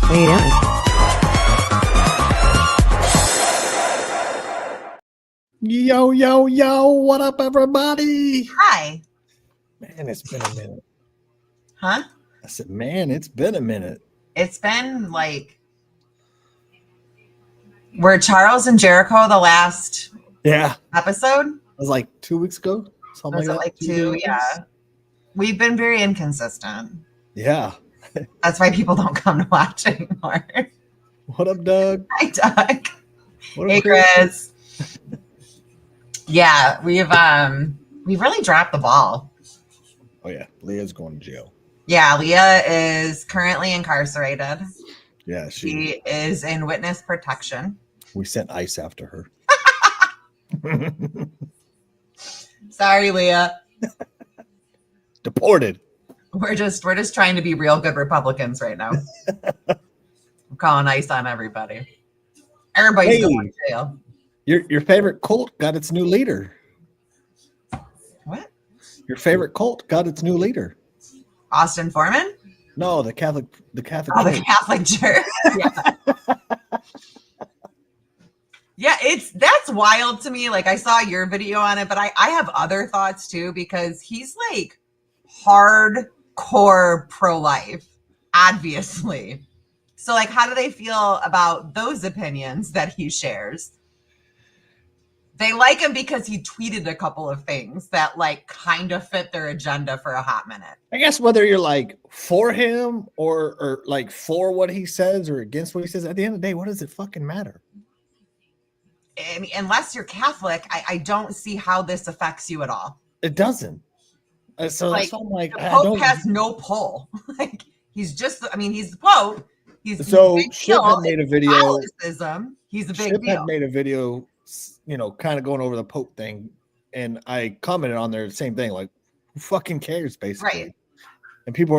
Wait up. Yo, yo, yo, what up, everybody? Hi. Man, it's been a minute. Huh? I said, man, it's been a minute. It's been like, were Charles and Jericho the last episode? It was like 2 weeks ago, something Was like it that. like two? Yeah. We've been very inconsistent. Yeah. That's why people don't come to watch anymore. What up, Doug? Hi, Doug. What Hey, up, Chris? Yeah, we've really dropped the ball. Oh yeah, Leah's going to jail. Yeah, Leah is currently incarcerated. Yeah, She is in witness protection. We sent ICE after her. Sorry, Leah. Deported. We're just trying to be real good Republicans right now. I'm calling ICE on everybody. Everybody's going to jail. Your favorite cult got its new leader. What? Your favorite cult got its new leader. Austin Foreman? No, the Catholic. Oh, the Catholic Church. Yeah. That's wild to me. Like, I saw your video on it, but I have other thoughts too, because he's like hardcore pro-life, obviously. So like, how do they feel about those opinions that he shares? They like him because he tweeted a couple of things that like kind of fit their agenda for a hot minute. I guess whether you're like for him or like for what he says or against what he says, at the end of the day, what does it fucking matter? I mean, unless you're Catholic, I don't see how this affects you at all. It doesn't. So like, that's all I'm like, the Pope has no pull. Like, he's just, I mean, he's the Pope. He's Ship had made a video. Catholicism. He's a big Ship deal. had made a video, kind of going over the Pope thing, and I commented on there the same thing, like, who fucking cares, basically. Right. And people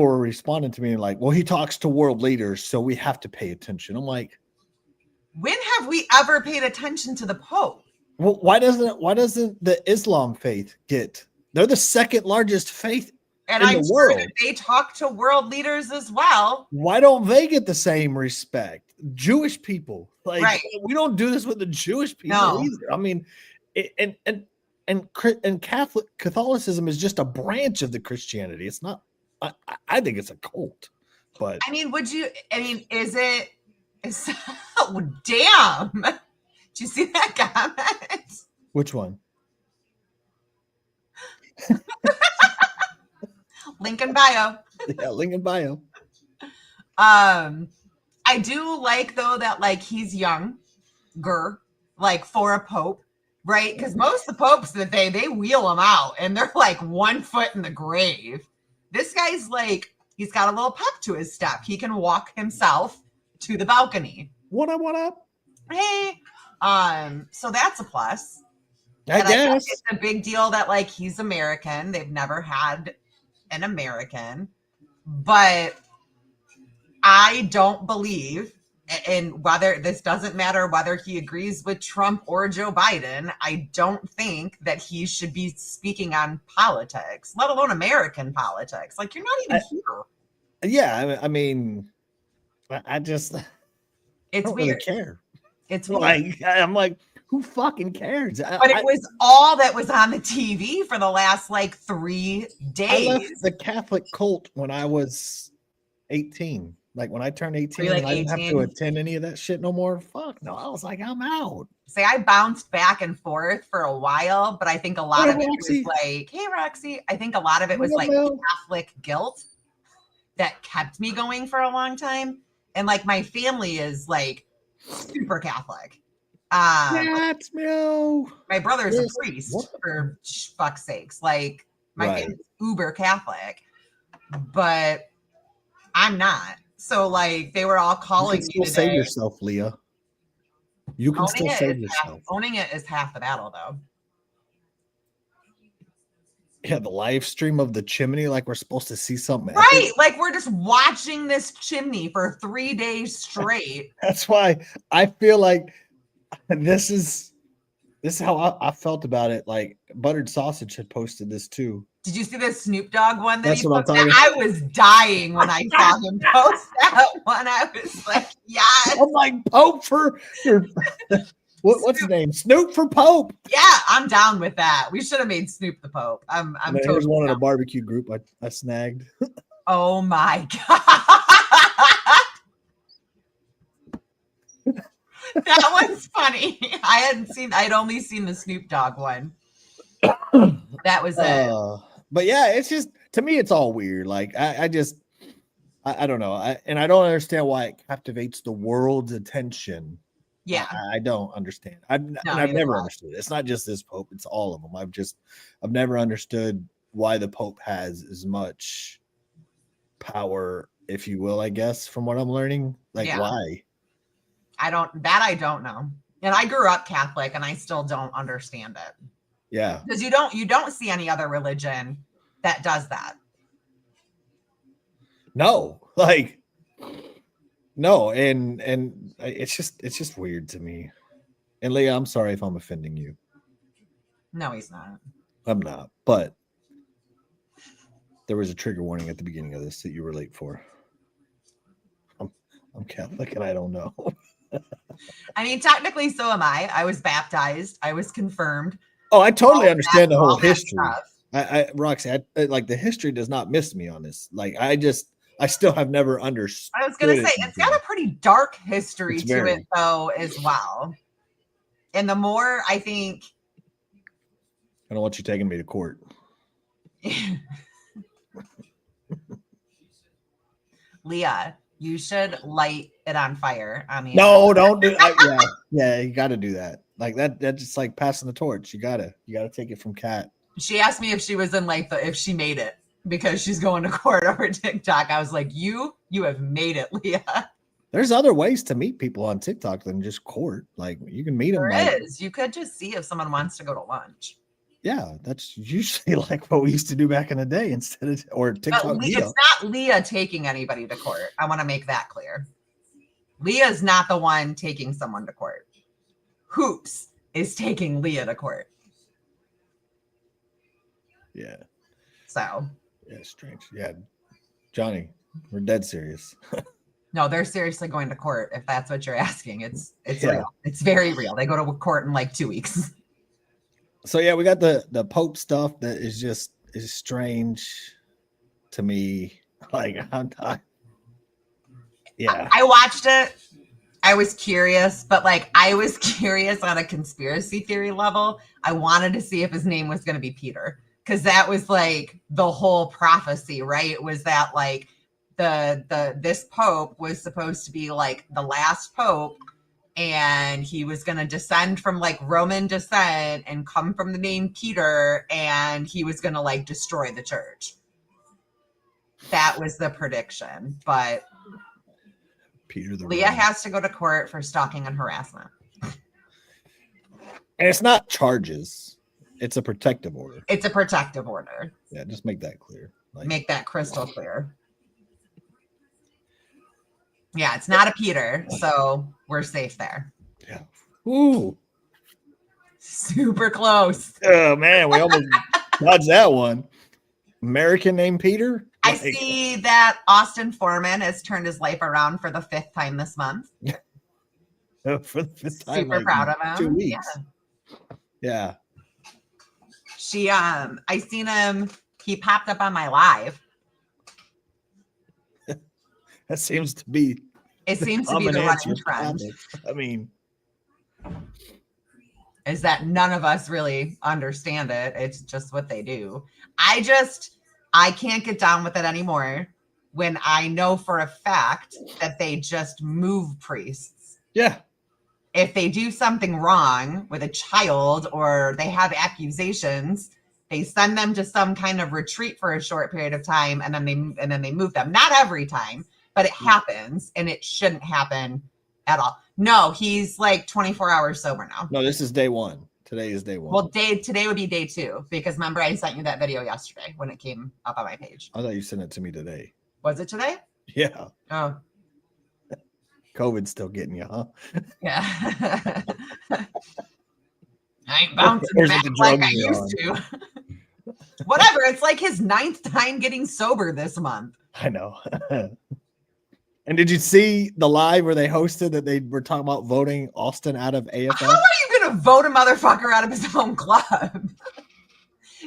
were responding to me like, well, he talks to world leaders, so we have to pay attention. I'm like, when have we ever paid attention to the Pope? Well, why doesn't the Islam faith get? They're the second largest faith in the world. Sure they talk to world leaders as well. Why don't they get the same respect? Jewish people, like, right. We don't do this with the Jewish people either. I mean, and Catholicism is just a branch of the Christianity. It's not. I think it's a cult. But I mean, is it? Oh, damn. Did you see that comment? Which one? Link in bio. Yeah, link in bio. I do like, though, that like he's younger, like for a pope, right? Because most of the popes that they wheel them out and they're like 1 foot in the grave. This guy's like, he's got a little pep to his step. He can walk himself to the balcony. What up? Hey. So that's a plus. I guess it's a big deal that like he's American. They've never had an American, but I don't believe, and whether this doesn't matter whether he agrees with Trump or Joe Biden, I don't think that he should be speaking on politics, let alone American politics. Like, you're not even here. Yeah, I mean, I just it's don't weird. Really care. It's like I'm like, who fucking cares? But it was all that was on the TV for the last like 3 days. I left the Catholic cult when I was 18. Like when I turned 18, like I didn't have to attend any of that shit no more. Fuck no. I was like, I'm out. See, I bounced back and forth for a while, but I think a lot of it was like, hey, Roxy. I think a lot of it was like Catholic guilt that kept me going for a long time. And like my family is like super Catholic. My brother's a priest, for fuck's sakes. Like my family's uber Catholic, but I'm not. So like they were all calling me today. Save yourself, Leah. You can still save yourself. Owning it is half the battle, though. Yeah, the live stream of the chimney, like we're supposed to see something. Right, like we're just watching this chimney for 3 days straight. That's why I feel like this is how I felt about it. Like Buttered Sausage had posted this too. Did you see the Snoop Dogg one? That's what I'm talking about. I was dying when I saw him post that one. I was like, yes. I'm like, Pope for your what's his name? Snoop for Pope. Yeah, I'm down with that. We should have made Snoop the Pope. I'm totally. There's one in a barbecue group I snagged. Oh my god. That was funny. I'd only seen the Snoop Dogg one. That was it. But yeah, it's just, to me, it's all weird. Like I don't know. And I don't understand why it captivates the world's attention. Yeah. I don't understand. I've never understood it. It's not just this Pope, it's all of them. I've never understood why the Pope has as much power, if you will, I guess, from what I'm learning. Like, why? I don't know. And I grew up Catholic and I still don't understand it. Yeah. Because you don't see any other religion that does that. No, like, no. And it's just weird to me. And Leah, I'm sorry if I'm offending you. No, he's not. I'm not, but there was a trigger warning at the beginning of this that you were late for. I'm Catholic and I don't know. I mean, technically, so am I. I was baptized. I was confirmed. Oh, I totally understand the whole history. Roxy, like the history does not miss me on this. Like, I still have never understood. I was going to say, it's got a pretty dark history to it, though, as well. And the more I think. I don't want you taking me to court. Leah, you should light it on fire. I mean, no, don't do that. Yeah, you got to do that. Like that's just like passing the torch. You gotta take it from Kat. She asked me if she was in like if she made it because she's going to court over TikTok. I was like, you have made it, Leah. There's other ways to meet people on TikTok than just court. Like you can meet them. There is. You could just see if someone wants to go to lunch. Yeah, that's usually like what we used to do back in the day instead of or TikTok. It's not Leah taking anybody to court. I want to make that clear. Leah's not the one taking someone to court. Hoops is taking Leah to court. Yeah. So. Yeah, strange. Yeah. Johnny, we're dead serious. No, they're seriously going to court if that's what you're asking. It's real. It's very real. They go to court in like 2 weeks. So yeah, we got the Pope stuff that is strange to me. Like I watched it. I was curious, but like I was curious on a conspiracy theory level. I wanted to see if his name was going to be Peter, because that was like the whole prophecy, right? Was that like this Pope was supposed to be like the last Pope, and he was going to descend from like Roman descent and come from the name Peter, and he was going to like destroy the church. That was the prediction, but Peter Leah has to go to court for stalking and harassment. And it's not charges. It's a protective order. It's a protective order. Yeah, just make that clear. Make that crystal clear. Yeah, it's not a Peter, so we're safe there. Yeah. Ooh. Super close. Oh, man, we almost dodged that one. American named Peter? I see that Austin Foreman has turned his life around for the 5th time this month. For the 5th time. Super proud of him. 2 weeks. Yeah. I seen him. He popped up on my live. That seems to be. It seems to be the running trend. I mean, is that none of us really understand it. It's just what they do. I can't get down with it anymore when I know for a fact that they just move priests. Yeah. If they do something wrong with a child or they have accusations, they send them to some kind of retreat for a short period of time, and then they move them. Not every time, but it happens, and it shouldn't happen at all. No, he's like 24 hours sober now. No, this is day 1. Today is day 1. Well, today would be day 2, because remember I sent you that video yesterday when it came up on my page. I thought you sent it to me today. Was it today? Yeah. Oh. COVID's still getting you, huh? Yeah. I ain't bouncing back like I used to. Whatever. It's like his 9th time getting sober this month. I know. And did you see the live where they hosted that they were talking about voting Austin out of AFL? How are you going to vote a motherfucker out of his own club?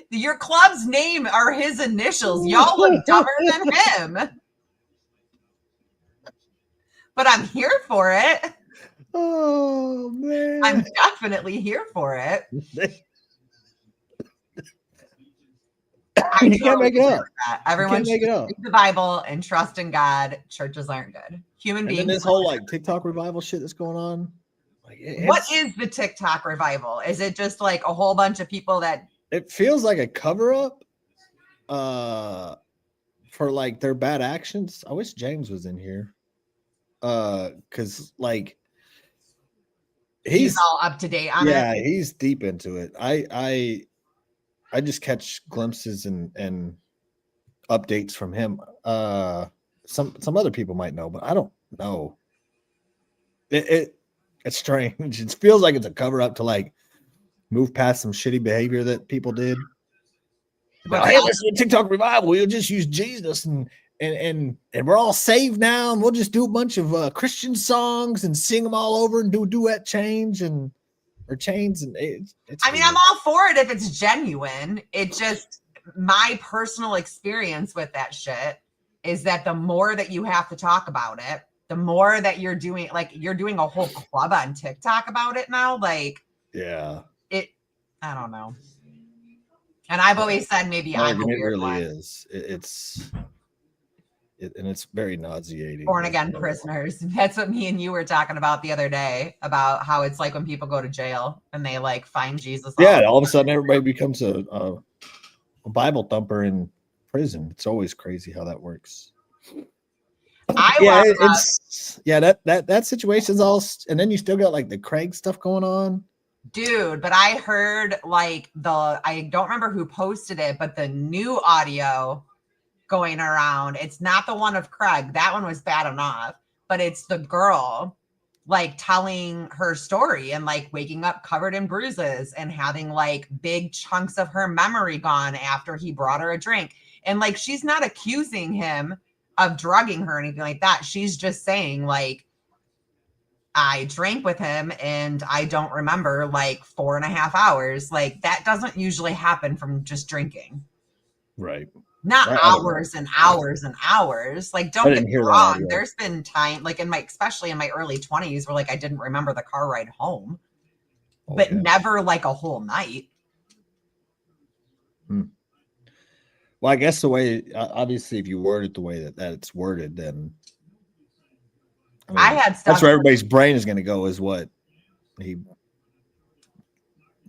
Your club's name are his initials. Y'all look dumber than him. But I'm here for it. Oh, man. I'm definitely here for it. You can't make it up. Everyone should read the Bible and trust in God. Churches aren't good. Human beings. And this whole like TikTok revival shit that's going on. Like, what is the TikTok revival? Is it just like a whole bunch of people that? It feels like a cover up for like their bad actions. I wish James was in here. Because like he's all up to date on it. Yeah, he's deep into it. I just catch glimpses and updates from him. Some other people might know, but I don't know. It's strange. It feels like it's a cover up to like move past some shitty behavior that people did. But hey, this is a TikTok revival. We'll just use Jesus and we're all saved now, and we'll just do a bunch of Christian songs and sing them all over and do duet chains and it's I mean, I'm all for it if it's genuine. It just, my personal experience with that shit is that the more that you have to talk about it, the more that you're doing, like you're doing a whole club on TikTok about it now. Like, yeah, I don't know. And I've always said maybe I'm a weird really one. Is. And it's very nauseating. Born again prisoners. That's what me and you were talking about the other day, about how it's like when people go to jail and they like find Jesus. Yeah, all of a sudden everybody becomes a Bible thumper in prison. It's always crazy how that works. That situation's all, and then you still got like the Craig stuff going on. Dude, but I heard like I don't remember who posted it, but the new audio going around, it's not the one of Craig. That one was bad enough, but it's the girl like telling her story and like waking up covered in bruises and having like big chunks of her memory gone after he brought her a drink. And like, she's not accusing him of drugging her or anything like that. She's just saying like, I drank with him and I don't remember like 4.5 hours. Like that doesn't usually happen from just drinking. Right. Not hours and hours and hours. Like, don't get me wrong. There's been time, like especially in my early 20s, where like I didn't remember the car ride home, but never like a whole night. Well, I guess the way, obviously, if you word it the way that it's worded, then I had stuff. That's where everybody's brain is going to go. Is what he.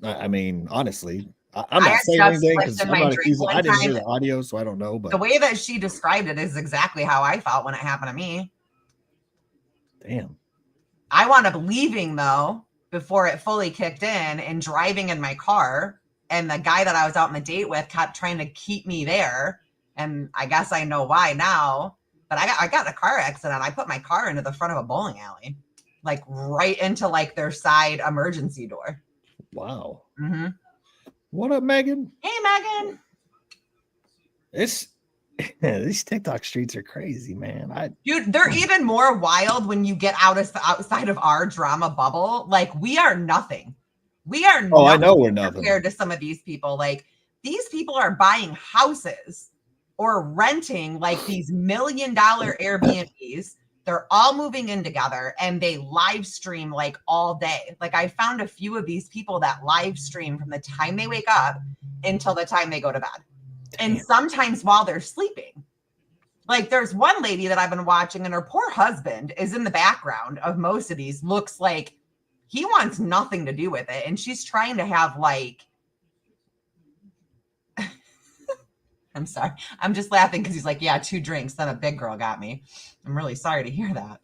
I mean, honestly. I'm not saying anything because I'm not accusing. I didn't hear the audio, so I don't know. But the way that she described it is exactly how I felt when it happened to me. Damn. I wound up leaving though before it fully kicked in and driving in my car. And the guy that I was out on the date with kept trying to keep me there. And I guess I know why now. But I got in a car accident. I put my car into the front of a bowling alley, like right into like their side emergency door. Wow. Mm-hmm. What up, Megan? Hey, Megan. These TikTok streets are crazy, man. Dude, they're even more wild when you get outside of our drama bubble. Like, we are nothing. We are nothing. I know we're nothing compared to some of these people. Like, these people are buying houses or renting like these $1 million Airbnbs. They're all moving in together and they live stream like all day. Like I found a few of these people that live stream from the time they wake up until the time they go to bed. And sometimes while they're sleeping. Like there's one lady that I've been watching and her poor husband is in the background of most of these. Looks like he wants nothing to do with it. And she's trying to have like, I'm sorry. I'm just laughing because he's like, yeah, 2 drinks. Then a big girl got me. I'm really sorry to hear that.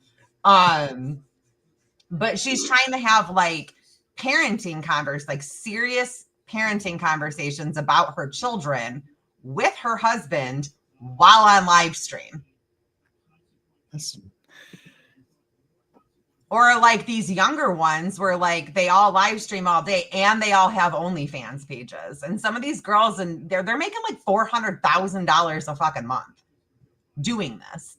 But she's trying to have like parenting like serious parenting conversations about her children with her husband while on live stream. Or like these younger ones where like they all live stream all day and they all have OnlyFans pages. And some of these girls, and they're making like $400,000 a fucking month doing this.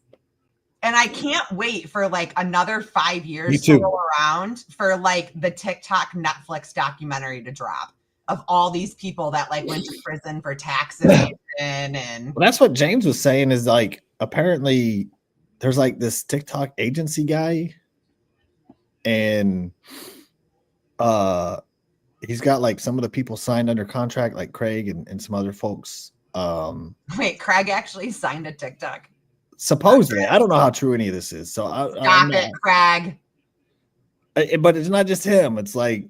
And I can't wait for like another 5 years to roll around for like the TikTok Netflix documentary to drop of all these people that like went to prison for tax evasion. And well, that's what James was saying is like apparently there's like this TikTok agency guy, and he's got like some of the people signed under contract, like Craig and some other folks. Wait, Craig actually signed a TikTok. Supposedly, I don't know how true any of this is. So Stop it, Craig. But it's not just him. It's like,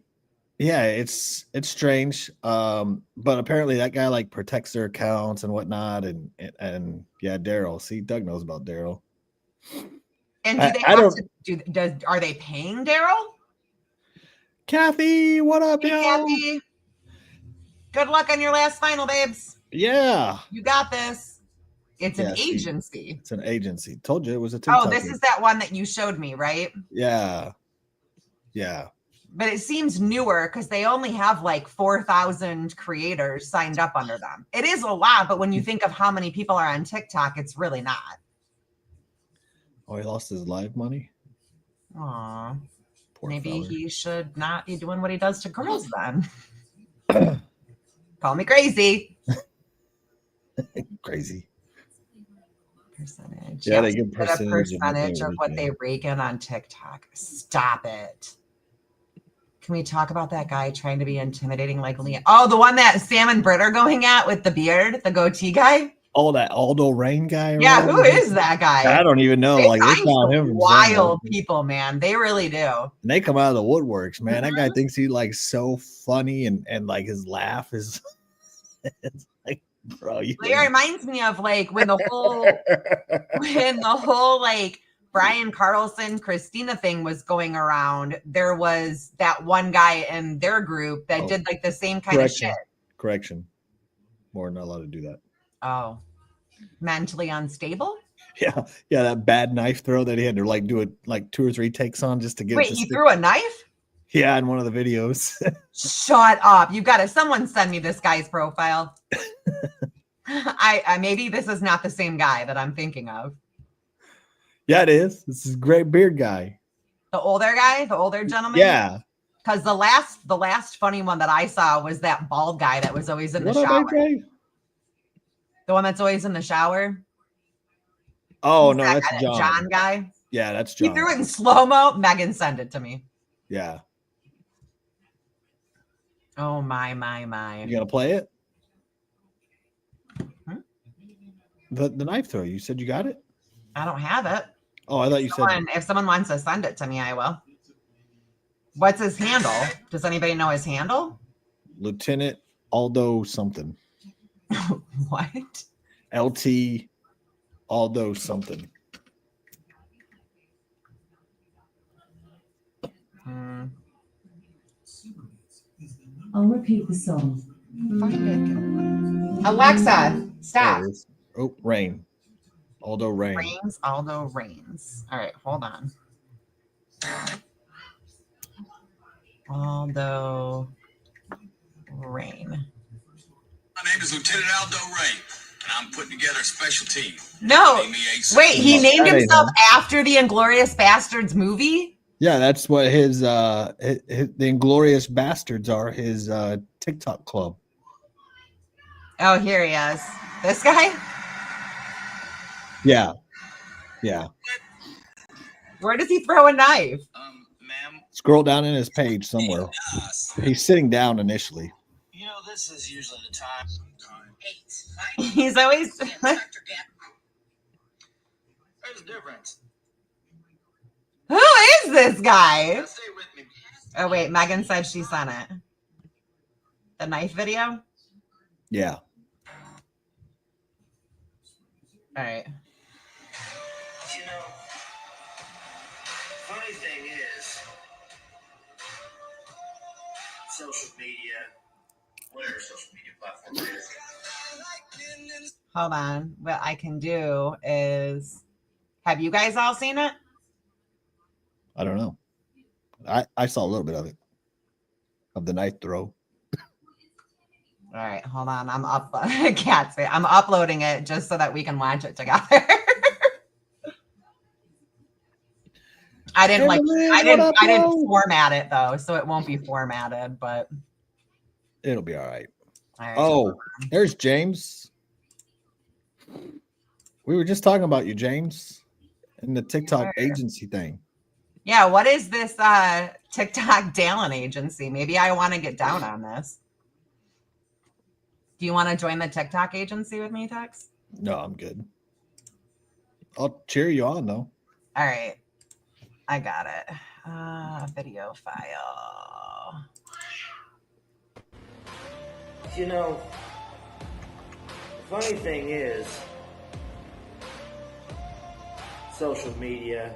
yeah, it's strange. But apparently that guy like protects their accounts and whatnot. And yeah, Daryl. See, Doug knows about Daryl. And do they have to do? Are they paying Daryl? Kathy, what up, hey, yo? Kathy. Good luck on your last final, babes. Yeah, you got this. It's an agency. It's an agency. Told you it was a TikTok. Oh, this is that one that you showed me, right? Yeah. But it seems newer because they only have like 4,000 creators signed up under them. It is a lot, but when you think of how many people are on TikTok, it's really not. Oh, he lost his live money? Aw. Maybe he should not be doing what he does to girls then. Call me crazy. Crazy. Percentage. Yeah, they give percentage of what they rake in on TikTok. Stop it. Can we talk about that guy trying to be intimidating like Liam? Oh, the one that Sam and Britt are going at with the beard, the goatee guy? Oh, that Aldo Rain guy? Yeah, who is that guy? I don't even know. They like they found him from wild people, man. They really do. And they come out of the woodworks, man. That guy thinks he's like so funny and like his laugh is it's like, bro. It reminds me of like when the whole like Brian Carlson, Christina thing was going around. There was that one guy in their group that did like the same kind of shit. Correction. We're not allowed to do that. Oh, mentally unstable? Yeah, that bad knife throw that he had to like do it like 2 or 3 takes on just to get. Wait, he threw a knife? Yeah, in one of the videos. Shut up! You got to. Someone send me this guy's profile. I maybe this is not the same guy that I'm thinking of. Yeah, it is. This is a great beard guy. The older guy, the older gentleman. Yeah. Because the last funny one that I saw was that bald guy that was always in the shower. The one that's always in the shower. Oh, no, that's John. John guy. Yeah, that's John. He threw it in slow-mo. Megan sent it to me. Yeah. Oh, my. You gonna play it? The knife throw. You said you got it? I don't have it. Oh, I thought you said. If someone wants to send it to me, I will. What's his handle? Does anybody know his handle? Lieutenant Aldo something. What? LT Aldo something. I'll repeat the song. Alexa, stop. Oh, Rain. Aldo Rain. Aldo Rains. All right, hold on. Aldo Rain. My name is Lieutenant Aldo Rain, and I'm putting together a special team. No, wait, he named himself after the Inglourious Bastards movie? Yeah, that's what his the Inglorious Bastards are, his TikTok club. Oh, here he is. This guy? Yeah. Where does he throw a knife? Ma'am. Scroll down in his page somewhere. He's sitting down initially. You know, this is usually the time. He's always. There's a difference. Who is this guy? Stay with me. Oh, wait. Megan said she sent it. The knife video? Yeah. All right. You know, funny thing is, social media, whatever social media platform it is. Hold on. What I can do is. Have you guys all seen it? I don't know. I saw a little bit of it, of the knife throw. All right, hold on. I'm I'm uploading it just so that we can watch it together. I didn't format it though, so it won't be formatted, but it'll be all right. All right. Oh, there's James. We were just talking about you, James, and the TikTok agency thing. Yeah, what is this TikTok Dallin agency? Maybe I want to get down on this. Do you want to join the TikTok agency with me, Tex? No, I'm good. I'll cheer you on though. All right. I got it. Video file. You know, the funny thing is, social media,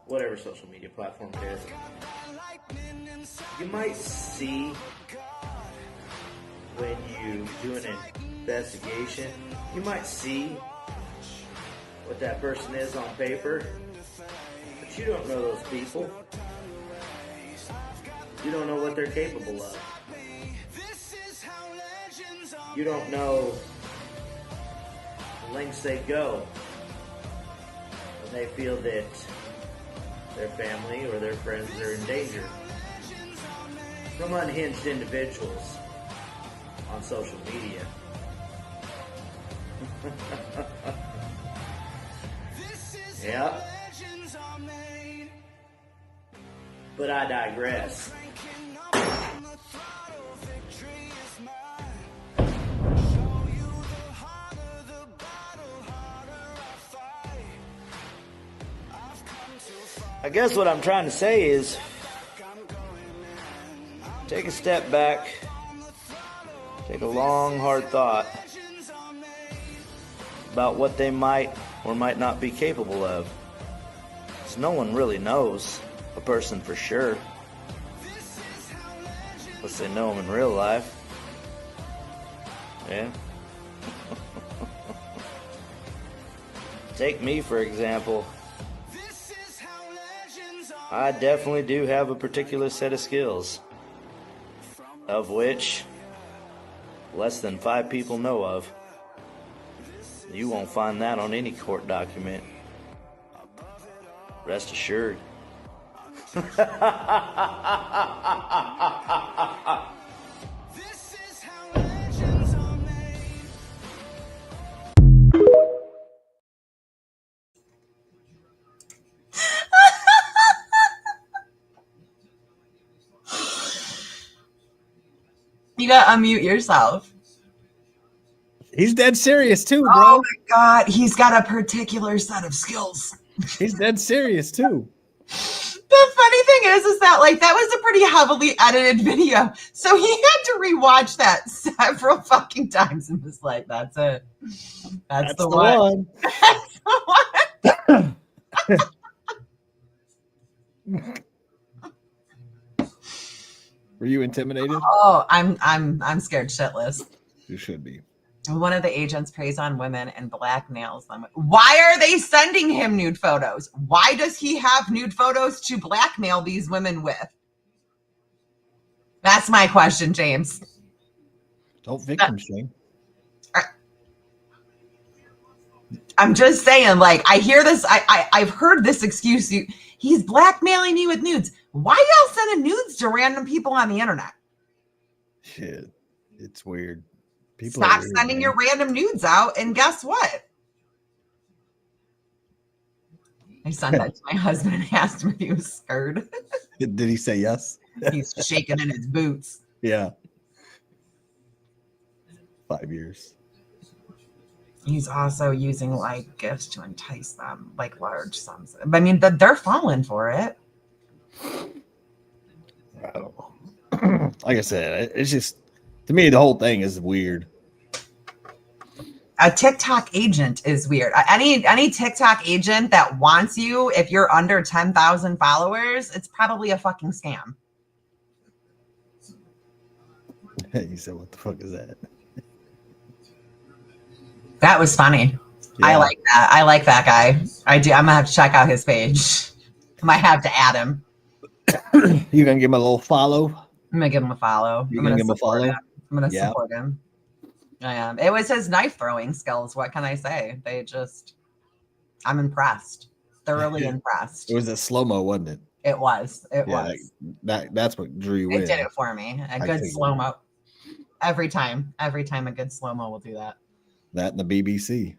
whatever social media platform it is, you might see when you do an investigation, you might see what that person is on paper, but you don't know those people. You don't know what they're capable of. You don't know the lengths they go when they feel that their family or their friends are in danger from unhinged individuals on social media. Yeah. But I digress. I guess what I'm trying to say is take a step back, take a long, hard thought about what they might or might not be capable of. Because no one really knows a person for sure, unless they know them in real life. Yeah. Take me, for example. I definitely do have a particular set of skills, of which less than 5 people know of. You won't find that on any court document. Rest assured. You gotta unmute yourself. He's dead serious too, bro. Oh my God, he's got a particular set of skills. He's dead serious too. The funny thing is that like that was a pretty heavily edited video, so he had to rewatch that several fucking times and was like, "That's it. That's the one. That's the one." Were you intimidated? Oh, I'm scared shitless. You should be. One of the agents preys on women and blackmails them. Why are they sending him nude photos? Why does he have nude photos to blackmail these women with? That's my question, James. Don't victim shame. I'm just saying, like, I hear this. I've heard this excuse. He's blackmailing me with nudes. Why y'all sending nudes to random people on the internet? Shit, it's weird. People Stop weird, sending man. your random nudes out, and guess what? I sent that to my husband and asked him if he was scared. Did he say yes? He's shaking in his boots. Yeah. 5 years. He's also using like gifts to entice them, like large sums. I mean, they're falling for it. I don't know. Like I said, it's just, to me, the whole thing is weird. A TikTok agent is weird. Any TikTok agent that wants you, if you're under 10,000 followers, it's probably a fucking scam. You said, what the fuck is that? That was funny. Yeah. I like that. I like that guy. I do. I'm gonna have to check out his page. I might have to add him. You gonna give him a little follow? I'm gonna give him a follow. You I'm gonna gonna give him a support follow? him. I'm gonna Yeah. support him. I am. It was his knife throwing skills. What can I say? I'm impressed. Thoroughly impressed. It was a slow mo, wasn't it? It was. It Yeah, was. that's what drew you It in. did it for me. A good figured. slow mo. Every time a good slow mo will do that. That and the BBC.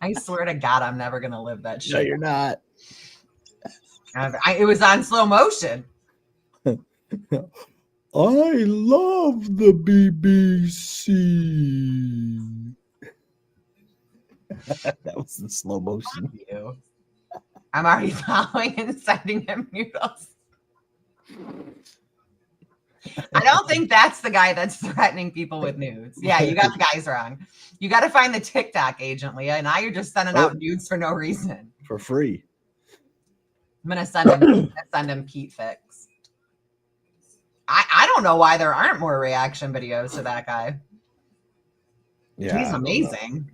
I swear to God, I'm never gonna live that shit. No, you're not. It was on slow motion. I love the BBC. That was in slow motion. You. I'm already following and sending him noodles. I don't think that's the guy that's threatening people with nudes. Yeah, you got the guys wrong. You got to find the TikTok agent, Leah. Now you're just sending out nudes for no reason. For free. I'm gonna send him Pete Fix. I don't know why there aren't more reaction videos to that guy. Yeah, He's amazing.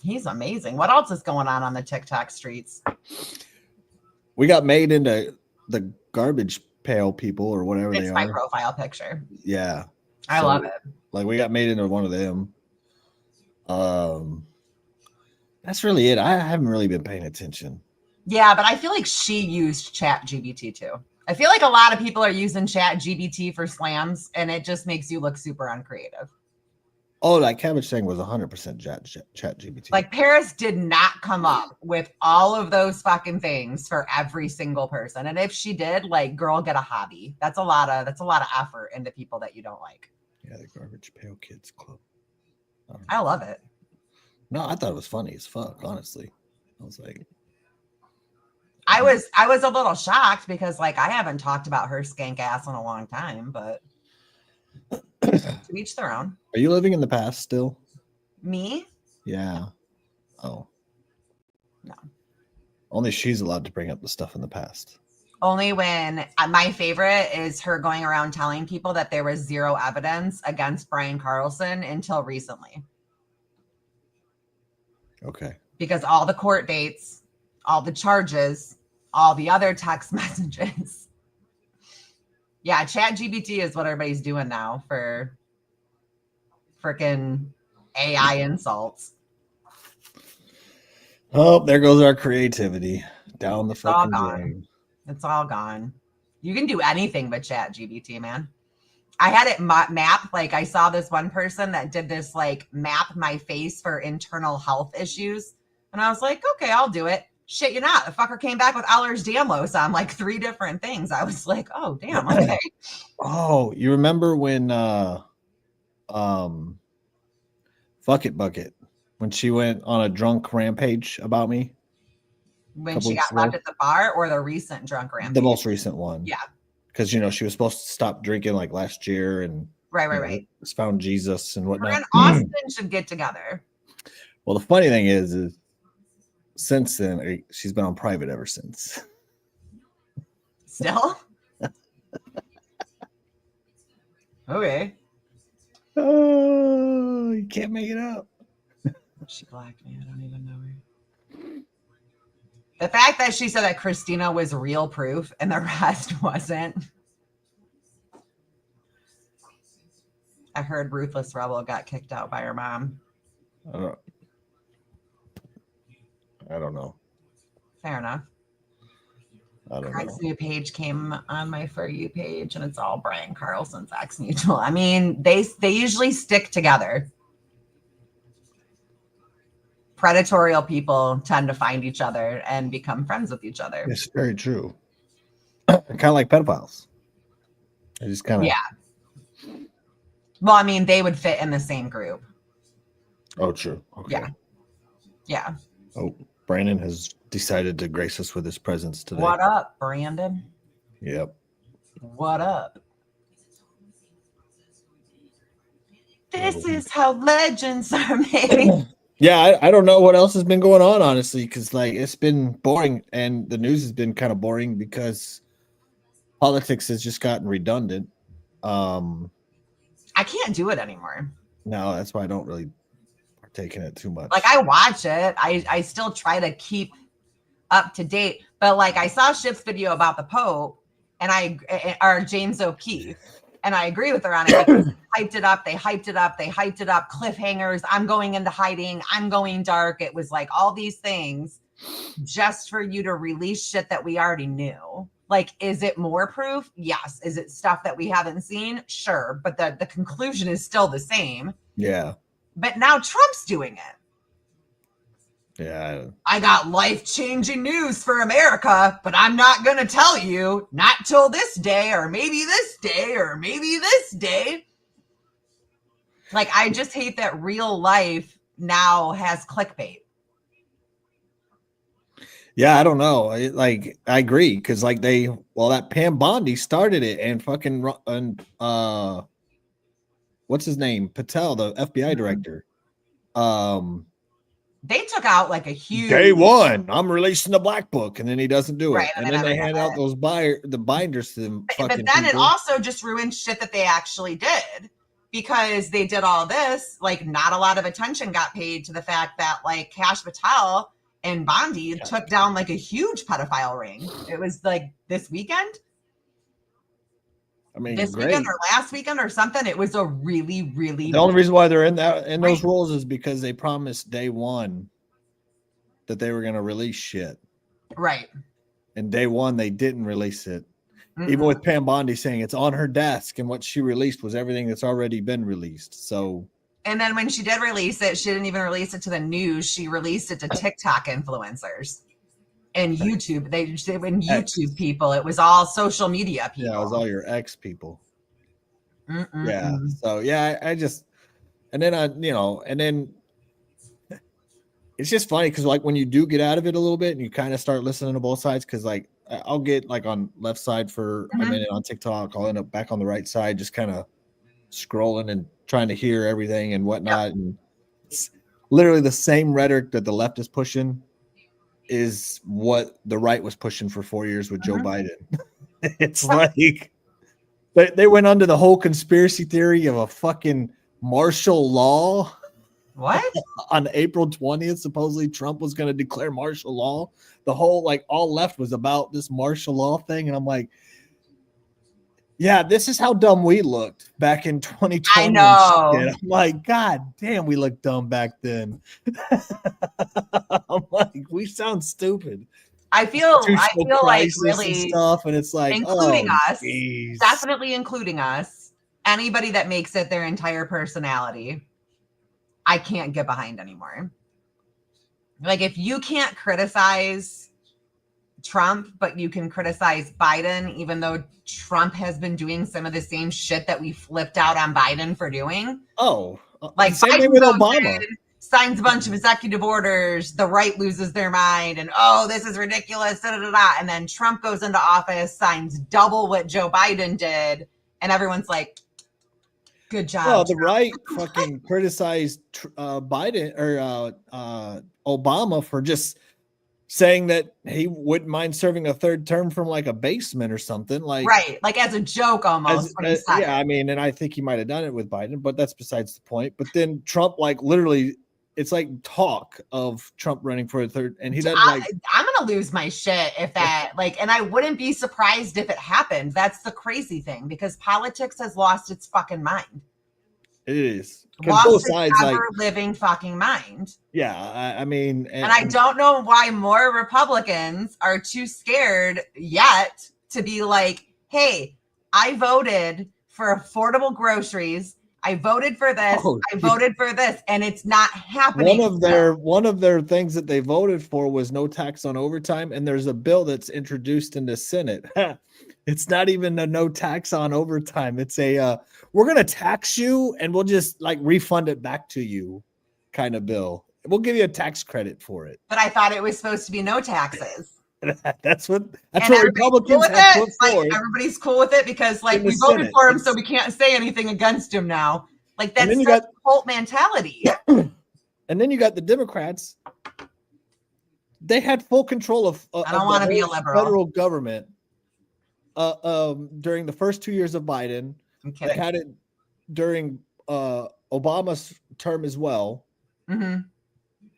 He's amazing. What else is going on the TikTok streets? We got made into the garbage pail people or whatever they It's are. my profile picture. Yeah. I love it. Like we got made into one of them. That's really it. I haven't really been paying attention. Yeah, but I feel like she used Chat GBT too. I feel like a lot of people are using Chat GBT for slams, and it just makes you look super uncreative. Oh, that cabbage thing was 100% Chat GBT. Like Paris did not come up with all of those fucking things for every single person. And if she did, like, girl, get a hobby. That's a lot of effort into people that you don't like. Yeah, the Garbage Pail Kids Club. I love it. No, I thought it was funny as fuck, honestly. I was like, I was a little shocked because like I haven't talked about her skank ass in a long time, but to each their own. are you living in the past still? Me? Yeah. Oh. No. Only she's allowed to bring up the stuff in the past. Only when my favorite is her going around telling people that there was zero evidence against Brian Carlson until recently. Okay. Because all the court dates, all the charges, all the other text messages. Yeah, Chat GBT is what everybody's doing now for freaking AI insults. Oh, there goes our creativity down the It's all fucking gone. drain. It's all gone. You can do anything with Chat GBT, man. I had it map, like I saw this one person that did this like map my face for internal health issues. And I was like, okay, I'll do it. Shit, you're not. The fucker came back with Ehlers-Danlos on like 3 different things. I was like, oh, damn, okay. Oh, you remember when Fuck It Bucket, when she went on a drunk rampage about me? When she got left at the bar or the recent drunk rampage? The most recent one. Yeah. Because, she was supposed to stop drinking like last year and Right. found Jesus and Her whatnot. and Austin should get together. Well, the funny thing is since then, she's been on private ever since. Still? Okay. Oh, you can't make it up. She blocked me. I don't even know her. The fact that she said that Christina was real proof and the rest wasn't. I heard Ruthless Rebel got kicked out by her mom. I don't know. Fair enough. I don't Craig's know. new page came on my For You page, and it's all Brian Carlson's ex mutual. I mean, they usually stick together. Predatorial people tend to find each other and become friends with each other. It's very true. Kind of like pedophiles. They just kind of. Yeah. Well, I mean, they would fit in the same group. Oh, true. Okay. Yeah. Oh, Brandon has decided to grace us with his presence today. What up, Brandon? Yep. What up? This is how legends are made. Yeah, I don't know what else has been going on, honestly, because it's been boring and the news has been kind of boring because politics has just gotten redundant. I can't do it anymore. No, that's why I don't really partake in it too much. Like I watch it. I still try to keep up to date. But like I saw Ship's video about the Pope or James O'Keefe, and I agree with her on it. Because they hyped it up, cliffhangers. I'm going into hiding. I'm going dark. It was like all these things just for you to release shit that we already knew. Like, is it more proof? Yes. Is it stuff that we haven't seen? Sure. But the conclusion is still the same. Yeah. But now Trump's doing it. Yeah. I got life-changing news for America, but I'm not going to tell you, not till this day, or maybe this day, or maybe this day. Like, I just hate that real life now has clickbait. Yeah, I don't know. I agree because like that Pam Bondi started it and fucking what's his name? Patel, the FBI director. They took out like a huge day one. I'm releasing the black book, and then he doesn't do it, Right, and then they hand out those the binders to them. But then it also just ruined shit that they actually did because they did all this. Like, not a lot of attention got paid to the fact that like Cash Patel and Bondi took down like a huge pedophile ring. It was like this weekend. I mean, this great. weekend or last weekend or something. It was a really, really. The only reason why they're in those roles is because they promised day one that they were going to release shit. Right. And day one they didn't release it. Even with Pam Bondi saying it's on her desk, and what she released was everything that's already been released. So. And then when she did release it, she didn't even release it to the news. She released it to TikTok influencers and YouTube. They when YouTube people, it was all social media people. Yeah, it was all your ex people. Yeah. So yeah, I just, and then and then it's just funny because like when you do get out of it a little bit and you kind of start listening to both sides, because like I'll get like on left side for a minute on TikTok, I'll end up back on the right side, just kind of scrolling and trying to hear everything and whatnot. And it's literally the same rhetoric that the left is pushing is what the right was pushing for 4 years with Joe Biden. It's like they went under the whole conspiracy theory of a fucking martial law. What? On April 20th, supposedly Trump was going to declare martial law. The whole, like, all left was about this martial law thing. And I'm like, yeah, this is how dumb we looked back in 2020. I know. I'm like, God damn, we looked dumb back then. I'm like, we sound stupid. I feel like really stuff, and it's like including us, geez. Definitely including us. Anybody that makes it their entire personality, I can't get behind anymore. Like, if you can't criticize Trump, but you can criticize Biden, even though Trump has been doing some of the same shit that we flipped out on Biden for doing. Oh, like same thing with Obama. Signs a bunch of executive orders, the right loses their mind, and oh, this is ridiculous, da, da, da, da. And then Trump goes into office, signs double what Joe Biden did, and everyone's like, good job. Well, the right fucking criticized Biden or Obama for just saying that he wouldn't mind serving a third term from like a basement or something, like right, like as a joke almost. Yeah, I mean, and I think he might have done it with Biden, but that's besides the point. But then Trump, like, literally, it's like talk of Trump running for a third, and he doesn't like. I'm gonna lose my shit if that like, and I wouldn't be surprised if it happened. That's the crazy thing, because politics has lost its fucking mind. It is. Lost both sides, its ever living fucking mind. Yeah, I mean, and I don't know why more Republicans are too scared yet to be like, hey, I voted for affordable groceries. I voted for this. I voted for this, and it's not happening. One of their things that they voted for was no tax on overtime, and there's a bill that's introduced in the Senate. It's not even a no tax on overtime. It's a we're gonna tax you and we'll just like refund it back to you kind of bill. We'll give you a tax credit for it. But I thought it was supposed to be no taxes. That's what Republicans have put forward. Everybody's cool with it because like we voted for him, so we can't say anything against him now. Like that's such a cult mentality. And then you got the Democrats. They had full control of I don't want to be a liberal federal government during the first 2 years of Biden. They had it during Obama's term as well. Mm-hmm.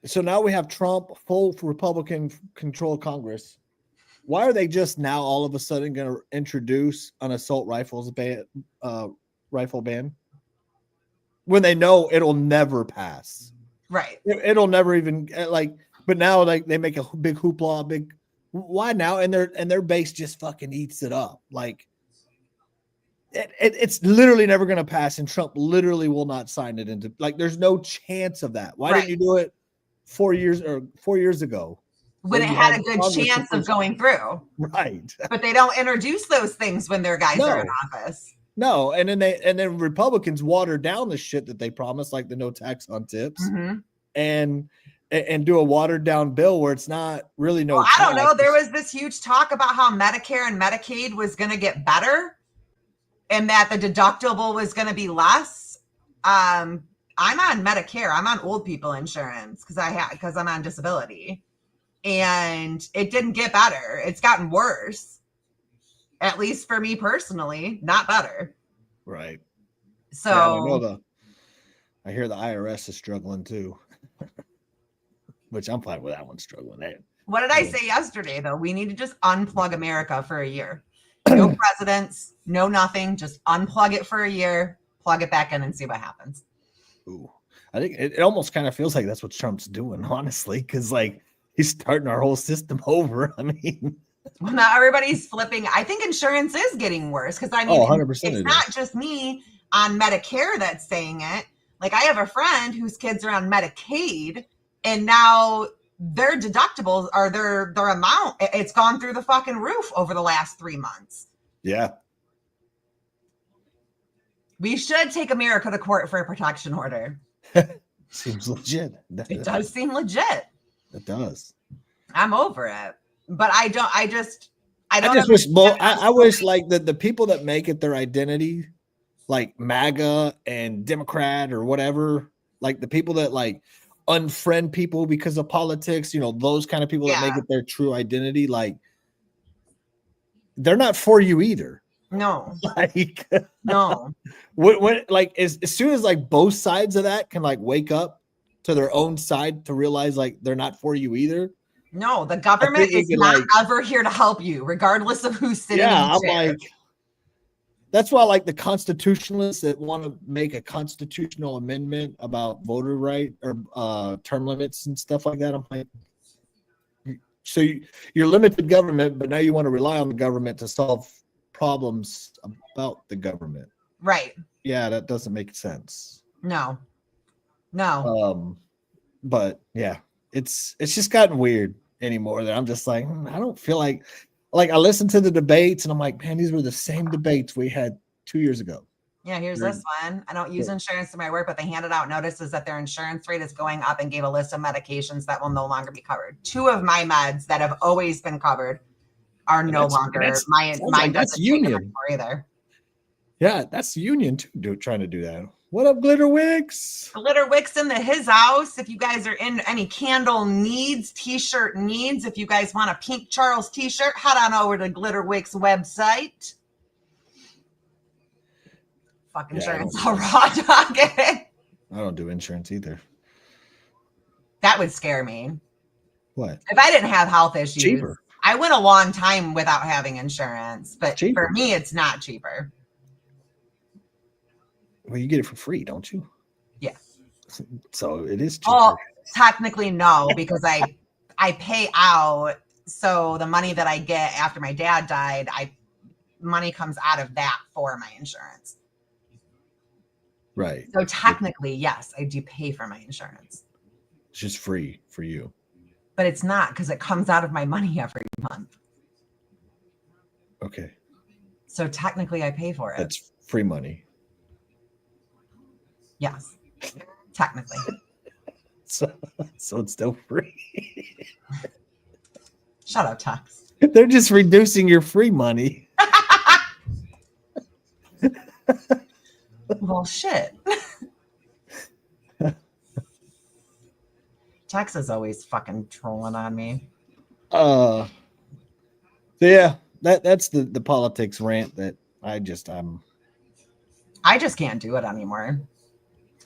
So now we have Trump, full Republican control Congress. Why are they just now all of a sudden going to introduce an assault rifle ban when they know it'll never pass? Right. It'll never even but now like they make a big hoopla, why now? And their base just fucking eats it up. Like it's literally never going to pass, and Trump literally will not sign it into, like, there's no chance of that. Why didn't you do it 4 years ago? When it had a good chance of going through. Right. But they don't introduce those things when their guys are in office. No, and then Republicans water down the shit that they promised, like the no tax on tips, and do a watered down bill where it's not really no tax. I don't know. There was this huge talk about how Medicare and Medicaid was going to get better and that the deductible was going to be less. I'm on Medicare. I'm on old people insurance because I'm on disability. And it didn't get better. It's gotten worse. At least for me personally, not better. Right. So I hear the IRS is struggling too. Which I'm fine with that one struggling. What did I say yesterday though? We need to just unplug America for a year. No presidents, no nothing. Just unplug it for a year, plug it back in and see what happens. Ooh. I think it almost kind of feels like that's what Trump's doing, honestly, because like he's starting our whole system over. I mean, well, now everybody's flipping. I think insurance is getting worse because 100% it's not just me on Medicare that's saying it. Like I have a friend whose kids are on Medicaid, and now their deductibles or their amount, it's gone through the fucking roof over the last 3 months. Yeah. We should take America to court for a protection order. Seems legit. It does seem legit. It does. I'm over it. But I just wish like the people that make it their identity, like MAGA and Democrat or whatever, like the people that like unfriend people because of politics, those kind of people that make it their true identity, like they're not for you either. No. Like no. When like as soon as like both sides of that can like wake up to their own side to realize like they're not for you either. No, the government is not ever here to help you, regardless of who's sitting in the chair. I'm like, that's why like the constitutionalists that want to make a constitutional amendment about voter right or term limits and stuff like that. I'm like, so you're limited government, but now you want to rely on the government to solve problems about the government. Right. Yeah, that doesn't make sense. No. But yeah, it's just gotten weird anymore that I'm just like, I don't feel like I listen to the debates and I'm like, man, these were the same debates we had 2 years ago. Yeah, here's this one. I don't use insurance in my work, but they handed out notices that their insurance rate is going up and gave a list of medications that will no longer be covered. 2 of my meds that have always been covered are no longer. Mine doesn't union either. Yeah, that's the union too, trying to do that. What up, Glitter Wicks? Glitter Wicks in his house. If you guys are in any candle needs, t-shirt needs, if you guys want a Pink Charles t-shirt, head on over to Glitter Wicks website. Fuck insurance, all raw dog it. I don't do insurance either. That would scare me. What? If I didn't have health issues, cheaper. I went a long time without having insurance, but for me, it's not cheaper. Well, you get it for free, don't you? Yeah. So it is cheaper. Well, technically no, because I pay out. So the money that I get after my dad died, money comes out of that for my insurance. Right. So technically, yes, I do pay for my insurance. It's just free for you. But it's not because it comes out of my money every month. Okay. So technically I pay for it. That's free money. Yes, technically. So it's still free. Shut up, Tex. They're just reducing your free money. Well, shit. Tex is always fucking trolling on me. So yeah, that's the politics rant that I just can't do it anymore.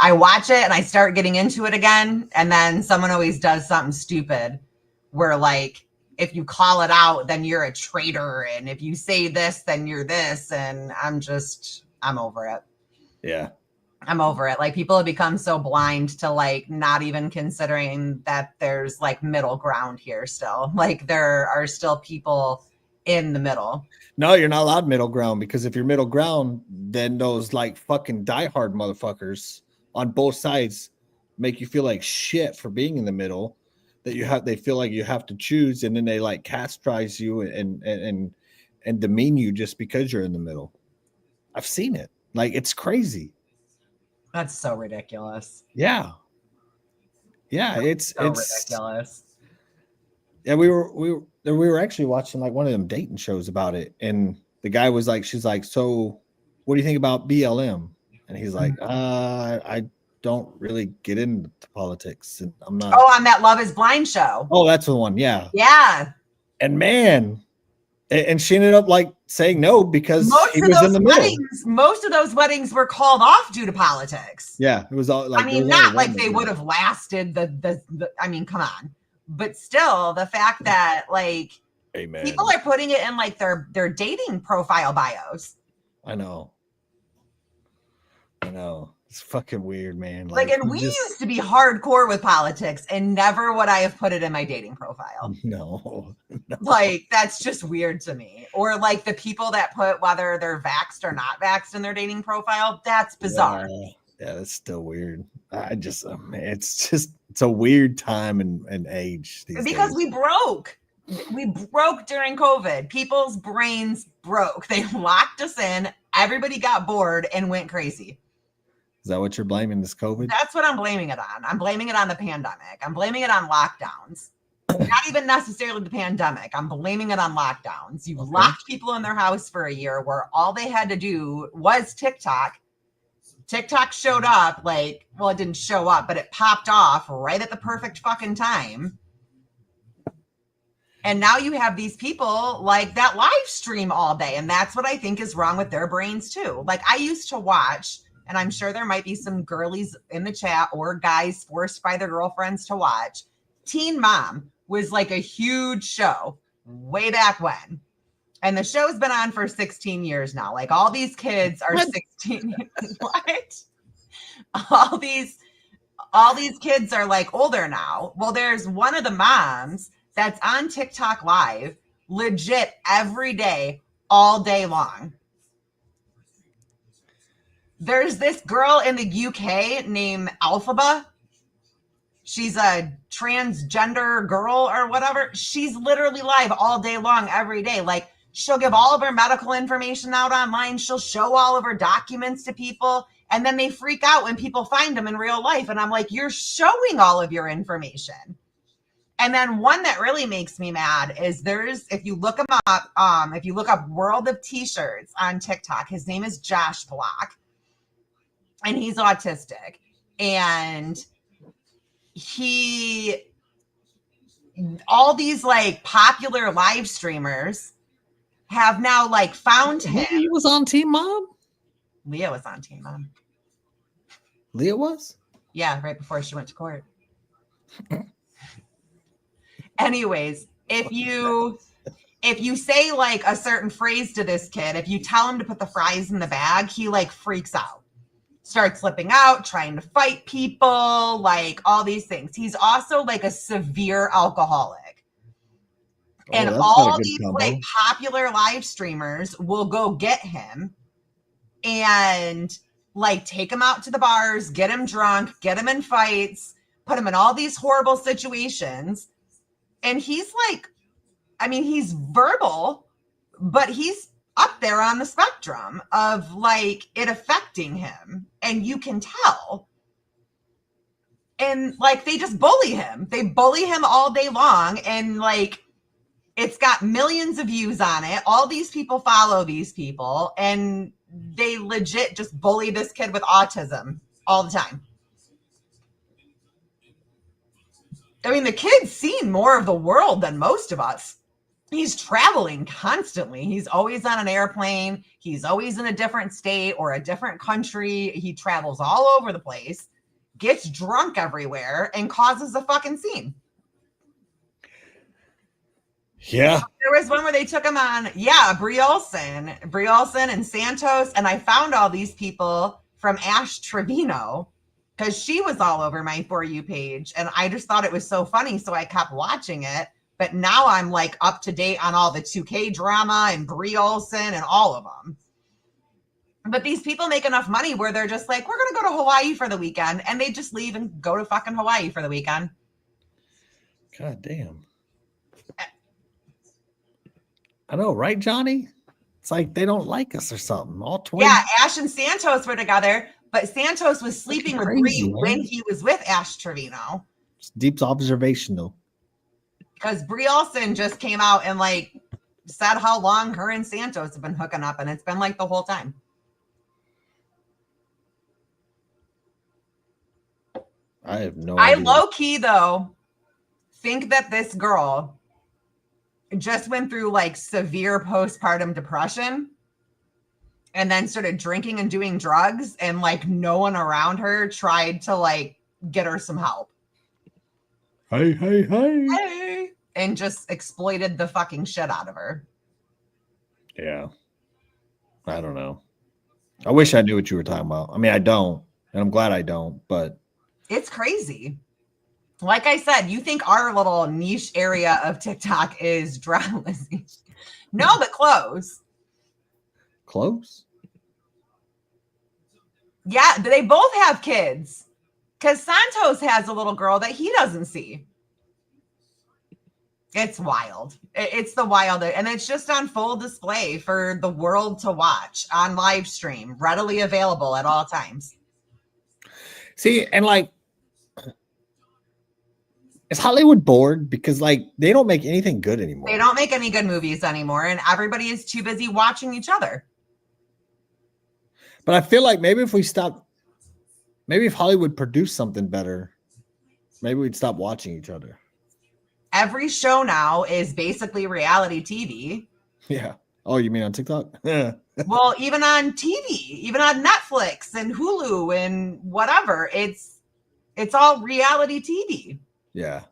I watch it and I start getting into it again. And then someone always does something stupid where like, if you call it out, then you're a traitor. And if you say this, then you're this. And I'm over it. Yeah. I'm over it. Like people have become so blind to like not even considering that there's like middle ground here still. Like there are still people in the middle. No, you're not allowed middle ground, because if you're middle ground, then those like fucking diehard motherfuckers on both sides make you feel like shit for being in the middle. They feel like you have to choose, and then they like castrate you and demean you just because you're in the middle. I've seen it. Like it's crazy. That's so ridiculous. Yeah. It's ridiculous. Yeah, we were actually watching like one of them dating shows about it, and the guy was like, she's like, so what do you think about BLM? And he's like, I don't really get into politics, and I'm not. Oh, on that Love Is Blind show. Oh, that's the one. Yeah. And man, and she ended up like saying no because he was in the middle. Most of those weddings were called off due to politics. Yeah, it was all like, I mean, not like they would have lasted the I mean, come on. But still, the fact that like people are putting it in like their dating profile bios. I know. It's fucking weird, man. And we used to be hardcore with politics, and never would I have put it in my dating profile. No. Like, that's just weird to me. Or like the people that put whether they're vaxxed or not vaxxed in their dating profile, that's bizarre. Yeah, that's still weird. It's a weird time and age these because days. we broke during COVID. People's brains broke. They locked us in. Everybody got bored and went crazy. Is that what you're blaming, this COVID? That's what I'm blaming it on. I'm blaming it on the pandemic. I'm blaming it on lockdowns. Not even necessarily the pandemic. I'm blaming it on lockdowns. You locked people in their house for a year where all they had to do was TikTok. TikTok showed up it didn't show up, but it popped off right at the perfect fucking time. And now you have these people like that live stream all day. And that's what I think is wrong with their brains too. Like I used to watch, and I'm sure there might be some girlies in the chat or guys forced by their girlfriends to watch. Teen Mom was like a huge show way back when. And the show's been on for 16 years now. Like all these kids are 16. What? All these kids are like older now. Well, there's one of the moms that's on TikTok live legit every day, all day long. There's this girl in the UK named Alphaba. She's a transgender girl or whatever. She's literally live all day long, every day. Like she'll give all of her medical information out online. She'll show all of her documents to people. And then they freak out when people find them in real life. And I'm like, you're showing all of your information. And then one that really makes me mad is if you look him up, if you look up World of T-shirts on TikTok, his name is Josh Block. And he's autistic. And all these like popular live streamers have now like found him. He was on Teen Mom? Leah was on Teen Mom. Leah was? Yeah, right before she went to court. Anyways, if you say like a certain phrase to this kid, if you tell him to put the fries in the bag, he like freaks out. Starts flipping out, trying to fight people, like all these things. He's also like a severe alcoholic. And all these like popular live streamers will go get him and like take him out to the bars, get him drunk, get him in fights, put him in all these horrible situations. And he's like, I mean, he's verbal, but he's up there on the spectrum of like it affecting him, and you can tell. And like they just bully him. They bully him all day long, and like it's got millions of views on it. All these people follow these people, and they legit just bully this kid with autism all the time. I mean, the kid's seen more of the world than most of us. He's traveling constantly. He's always on an airplane. He's always in a different state or a different country. He travels all over the place, gets drunk everywhere, and causes a fucking scene. Yeah. There was one where they took him on, Brie Olson and Santos. And I found all these people from Ash Trevino because she was all over my For You page. And I just thought it was so funny. So I kept watching it. But now I'm like up to date on all the 2K drama and Brie Olson and all of them. But these people make enough money where they're just like, we're going to go to Hawaii for the weekend. And they just leave and go to fucking Hawaii for the weekend. God damn. I know, right, Johnny? It's like they don't like us or something. All 20. Yeah, Ash and Santos were together, but Santos was sleeping with Brie when he was with Ash Trevino. It's deep observation, though. Because Brie Olson just came out and like said how long her and Santos have been hooking up, and it's been like the whole time. I have no idea. I low key though think that this girl just went through like severe postpartum depression and then started drinking and doing drugs, and like no one around her tried to like get her some help. Hey, and just exploited the fucking shit out of her. Yeah. I don't know. I wish I knew what you were talking about. I mean, I don't, and I'm glad I don't, but it's crazy. Like I said, you think our little niche area of TikTok is drama? No, but close. Close? Yeah, they both have kids. Because Santos has a little girl that he doesn't see. It's wild. It's the wild. And it's just on full display for the world to watch on live stream, readily available at all times. See, and like, is Hollywood bored? Because like they don't make anything good anymore. They don't make any good movies anymore, and everybody is too busy watching each other. But I feel like maybe if we stop, maybe if Hollywood produced something better, maybe we'd stop watching each other. Every show now is basically reality TV. Yeah. Oh, you mean on TikTok? Yeah. Well, even on TV, even on Netflix and Hulu and whatever, it's all reality TV. Yeah.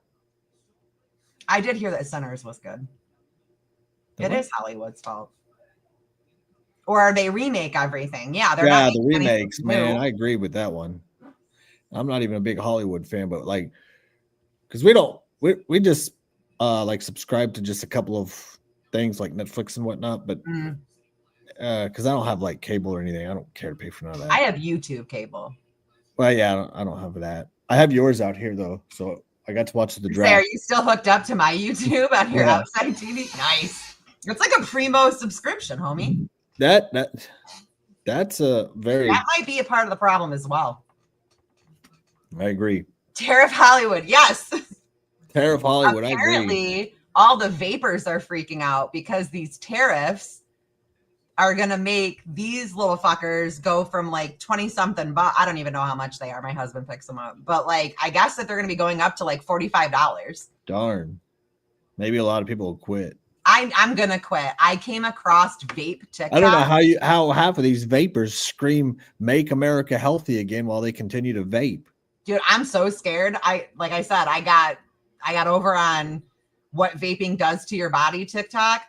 I did hear that Sinners was good. It is Hollywood's fault. Or they remake everything. Yeah, they're not the remakes, man. I agree with that one. I'm not even a big Hollywood fan, but like, because we just like subscribe to just a couple of things like Netflix and whatnot, but because I don't have like cable or anything, I don't care to pay for none of that. I have YouTube cable. Well, yeah, I don't have that. I have yours out here though, so I got to watch the draft. Are you still hooked up to my YouTube on your outside TV? Nice. It's like a primo subscription, homie. That's a very. That might be a part of the problem as well. I agree. Tariff Hollywood, yes. Tariff Hollywood. Apparently, all the vapors are freaking out because these tariffs are gonna make these little fuckers go from like 20-something. I don't even know how much they are. My husband picks them up, but like I guess that they're gonna be going up to like $45. Darn. Maybe a lot of people will quit. I'm gonna quit. I came across vape TikTok. I don't know how half of these vapors scream "Make America Healthy Again" while they continue to vape. Dude, I'm so scared. Like I said, I got over on what vaping does to your body TikTok.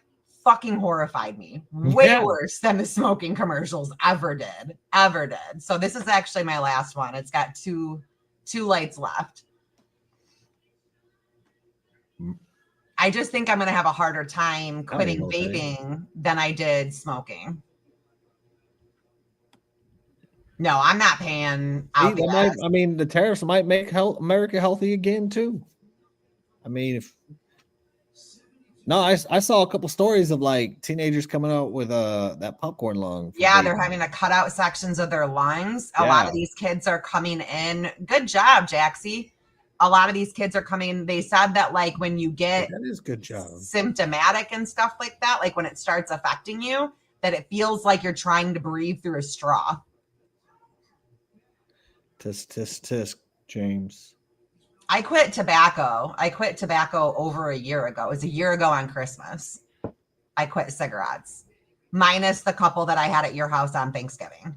Fucking horrified me. Way worse than the smoking commercials ever did. So this is actually my last one. It's got two lights left. I just think I'm going to have a harder time quitting vaping than I did smoking. No, I'm not paying out. I mean, the tariffs might make America healthy again too. I mean, I saw a couple stories of like teenagers coming out with that popcorn lung. Yeah, they're having to cut out sections of their lungs. A lot of these kids are coming in. Good job, Jaxie. A lot of these kids are coming. They said that like when you get that is good job symptomatic and stuff like that, like when it starts affecting you, that it feels like you're trying to breathe through a straw. Tisk, tisk, tisk, James. I quit tobacco. I quit tobacco over a year ago. It was a year ago on Christmas. I quit cigarettes, minus the couple that I had at your house on Thanksgiving.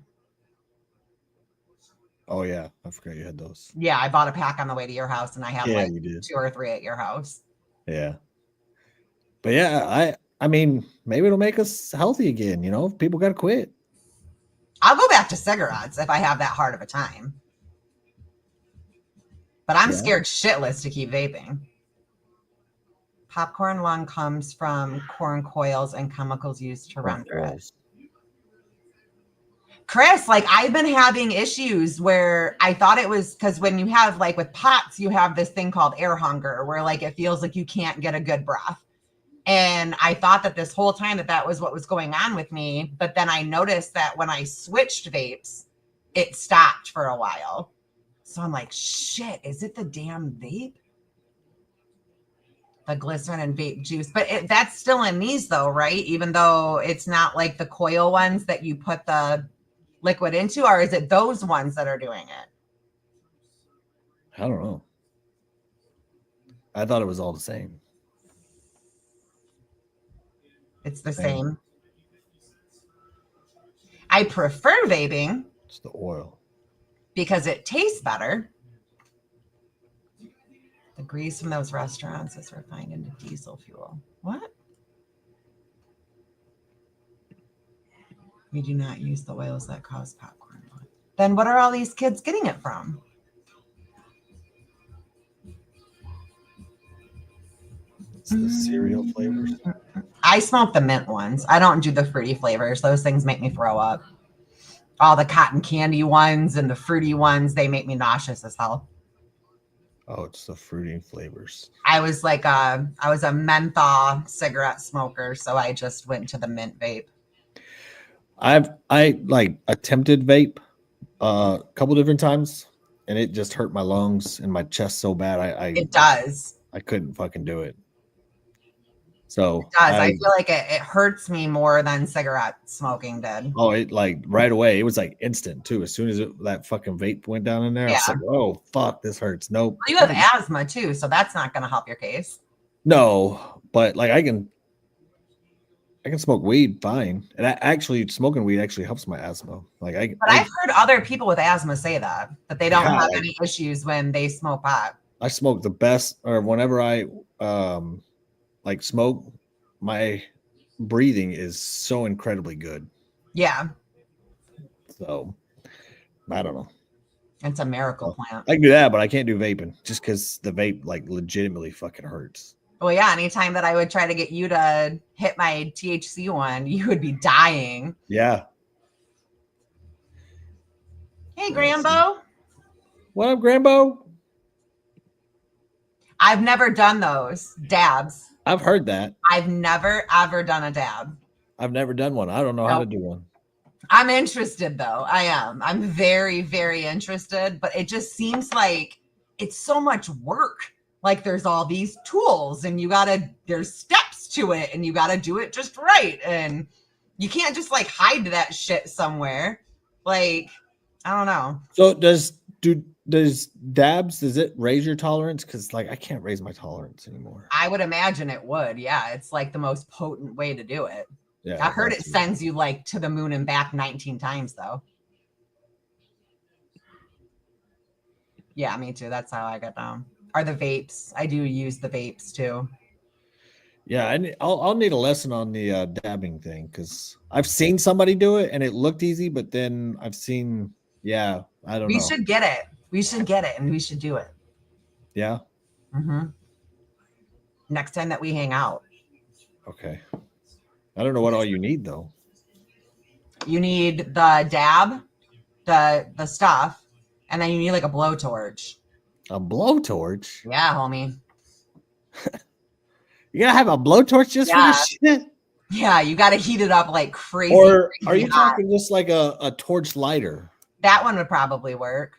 Oh yeah, I forgot you had those. Yeah, I bought a pack on the way to your house, and I had like you did. 2 or 3 at your house. Yeah. But yeah, I mean, maybe it'll make us healthy again. You know, people got to quit. I'll go back to cigarettes if I have that hard of a time. But I'm scared shitless to keep vaping. Popcorn lung comes from corn coils and chemicals used to render it. Chris, like I've been having issues where I thought it was because when you have like with pots, you have this thing called air hunger where like it feels like you can't get a good breath. And I thought that this whole time that was what was going on with me. But then I noticed that when I switched vapes, it stopped for a while. So I'm like, shit, is it the damn vape? The glycerin and vape juice. But that's still in these though, right? Even though it's not like the coil ones that you put the liquid into, or is it those ones that are doing it? I don't know. I thought it was all the same. It's the same. I prefer vaping. It's the oil. Because it tastes better. The grease from those restaurants is refined into diesel fuel. What? We do not use the oils that cause popcorn. Then what are all these kids getting it from? It's the cereal flavors. I smoke the mint ones. I don't do the fruity flavors. Those things make me throw up. All the cotton candy ones and the fruity ones, they make me nauseous as hell. Oh, it's the fruity flavors. I was a menthol cigarette smoker, so I just went to the mint vape. I like attempted vape a couple different times, and it just hurt my lungs and my chest so bad. It does. I couldn't fucking do it. So it does. I feel like it hurts me more than cigarette smoking did. Oh, it like right away. It was like instant too. As soon as that fucking vape went down in there, I was like, "Oh fuck, this hurts." Nope. Well, you have asthma too, so that's not going to help your case. No, but like I can smoke weed fine, and actually smoking weed actually helps my asthma. Like I've heard other people with asthma say that they don't have any issues when they smoke pot. I smoke the best, or whenever I like smoke, my breathing is so incredibly good. Yeah. So I don't know. It's a miracle plant. I can do that, but I can't do vaping just because the vape like legitimately fucking hurts. Well, yeah. Anytime that I would try to get you to hit my THC one, you would be dying. Yeah. Hey, Grambo. What up, Grambo? I've never done those dabs. I've heard that. I've never, ever done a dab. I've never done one. I don't know how to do one. I'm interested, though. I am. I'm very, very interested. But it just seems like it's so much work. Like there's all these tools and there's steps to it and you got to do it just right. And you can't just like hide that shit somewhere. Like, I don't know. So does dabs, does it raise your tolerance? Because like I can't raise my tolerance anymore. I would imagine it would. Yeah. It's like the most potent way to do it. Yeah. I heard it sends you like to the moon and back 19 times though. Yeah, me too. That's how I got down. Are the vapes. I do use the vapes too. Yeah, I'll need a lesson on the dabbing thing because I've seen somebody do it and it looked easy, but then I've seen, I don't know. We should get it. We should get it and we should do it. Yeah. Mm-hmm. Next time that we hang out. Okay. I don't know what all you need though. You need the dab, the stuff, and then you need like a blowtorch. A blowtorch? Yeah, homie. You gotta have a blowtorch just for this shit? Yeah, you gotta heat it up like crazy. Or are you hot. talking just like a torch lighter? That one would probably work.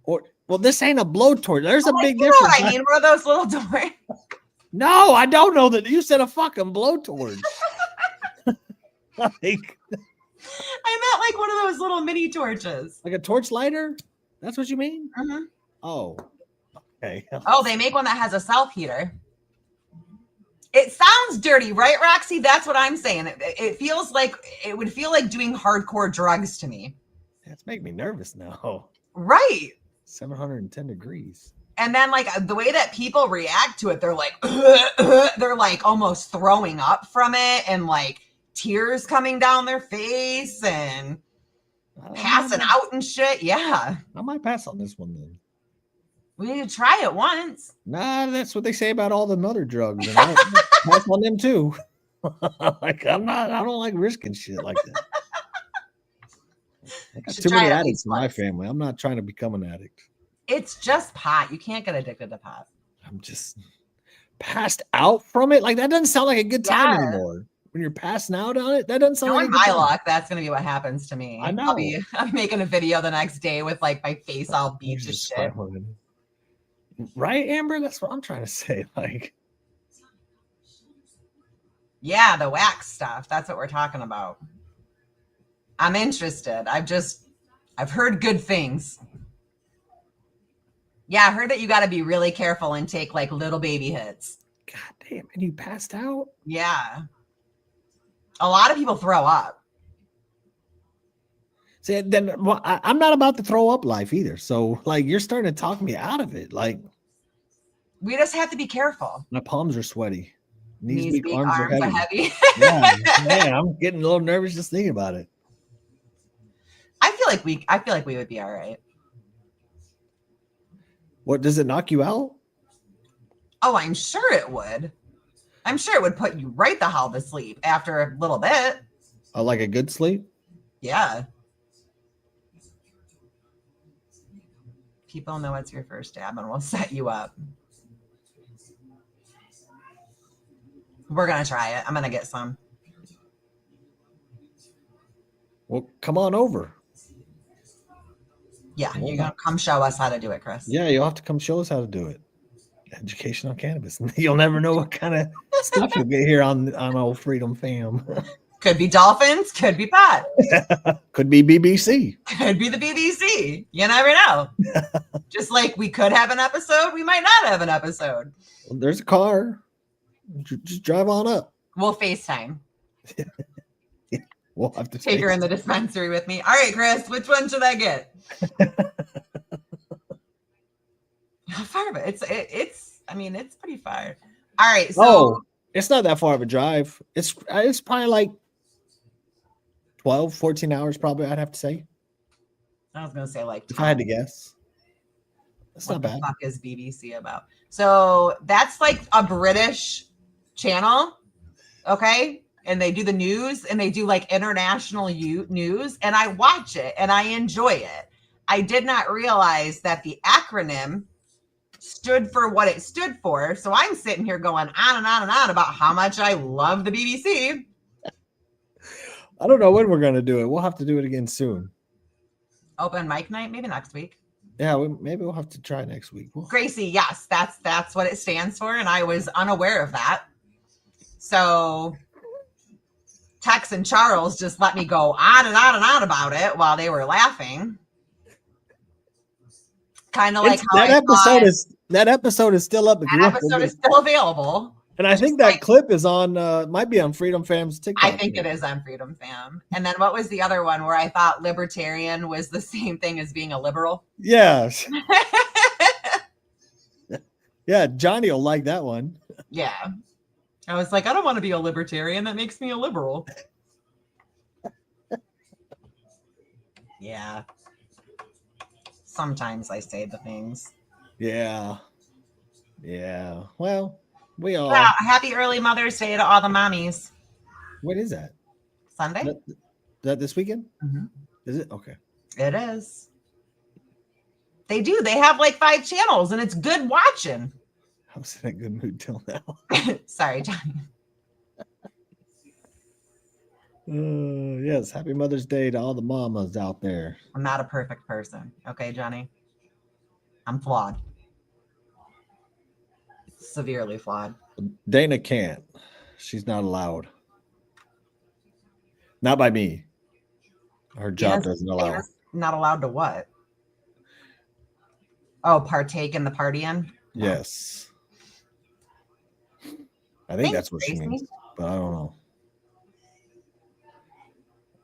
Or well, this ain't a blowtorch. There's a big you difference. Know what I mean, one of those little doors. No, I don't know that. You said a fucking blowtorch. Like, I meant like one of those little mini torches. Like a torch lighter? That's what you mean? Mm-hmm. Oh. Okay. Oh, they make one that has a self heater. It sounds dirty, right, Roxy? That's what I'm saying. It feels like it would feel like doing hardcore drugs to me. That's making me nervous now. Right. 710 degrees. And then like the way that people react to it, they're like, they're like almost throwing up from it and like tears coming down their face and passing out and shit. Yeah. I might pass on this one then. We need to try it once. Nah, that's what they say about all the other drugs. And I pass on them too. Like I don't like risking shit like that. I got too many addicts in my family. I'm not trying to become an addict. It's just pot. You can't get addicted to pot. I'm just passed out from it. Like that doesn't sound like a good time anymore. When you're passing out on it, that doesn't sound like my luck. That's gonna be what happens to me. I know. I'm making a video the next day with like my face all beat to shit. Right, Amber? That's what I'm trying to say. Like, yeah, the wax stuff. That's what we're talking about. I'm interested. I've heard good things. Yeah, I heard that you got to be really careful and take like little baby hits. God damn, and you passed out? Yeah. A lot of people throw up. See, then well, I'm not about to throw up life either. So, like, you're starting to talk me out of it. Like, we just have to be careful. My palms are sweaty. Knees weak, arms are heavy. Yeah, man, I'm getting a little nervous just thinking about it. I feel like we would be all right. What, does it knock you out? Oh, I'm sure it would. I'm sure it would put you right the hell to sleep after a little bit. Like a good sleep? Yeah. People know it's your first dab and we'll set you up. We're going to try it. I'm going to get some. Well, come on over. Yeah, you're going to come show us how to do it, Chris. Yeah, you'll have to come show us how to do it. Education on cannabis. You'll never know what kind of stuff you'll get here on old Freedom Fam. Could be dolphins, could be pot. Could be BBC. Could be the BBC. You never know. Just like we could have an episode, we might not have an episode. Well, there's a car. Just drive on up. We'll FaceTime. Yeah, we'll have to take her in the dispensary with me. All right, Chris, which one should I get? How far of it? It's I mean, it's pretty far. All right, so it's not that far of a drive. It's probably like 12, 14 hours probably, I'd have to say. I was gonna say like 10. If I had to guess. That's not bad. What the fuck is BBC about? So that's like a British channel, okay? And they do the news and they do like international news, and I watch it and I enjoy it. I did not realize that the acronym stood for what it stood for. So I'm sitting here going on and on and on about how much I love the BBC. I don't know when we're going to do it. We'll have to do it again soon. Open mic night, maybe next week. Yeah, maybe we'll have to try next week. Gracie, yes, that's what it stands for, and I was unaware of that. So Tex and Charles just let me go on and on and on about it while they were laughing. Kind of like how that episode is still up. That episode is still available. And I think that clip is on might be on Freedom Fam's TikTok. I think it is on Freedom Fam. And then what was the other one where I thought libertarian was the same thing as being a liberal? Yes. Yeah, Johnny will like that one. Yeah. I was like, I don't want to be a libertarian. That makes me a liberal. Yeah. Sometimes I say the things. Yeah. Yeah. Well, we all. Wow, happy early Mother's Day to all the mommies. What is that? Sunday? That this weekend? Mm-hmm. Is it? Okay. It is. They do. They have like 5 channels and it's good watching. I was in a good mood till now. Sorry, Johnny. Yes. Happy Mother's Day to all the mamas out there. I'm not a perfect person. Okay, Johnny? I'm flawed. Severely flawed. Dana can't. She's not allowed. Not by me. Her job doesn't allow her. Not allowed to what? Oh, partake in the partying? No. Yes. I think that's what she Tracy. means, but I don't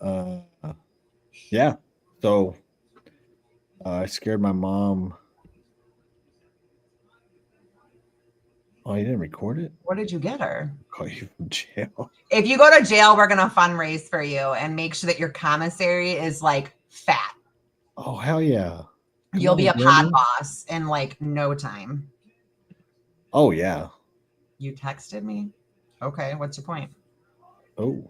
know. Yeah. So I scared my mom. Oh, you didn't record it? What did you get her? Call you from jail. If you go to jail, we're gonna fundraise for you and make sure that your commissary is like fat. Oh, hell yeah. Come You'll be a on, pod Brandon. boss in like no time. Oh, yeah. You texted me? Okay, what's your point? Oh.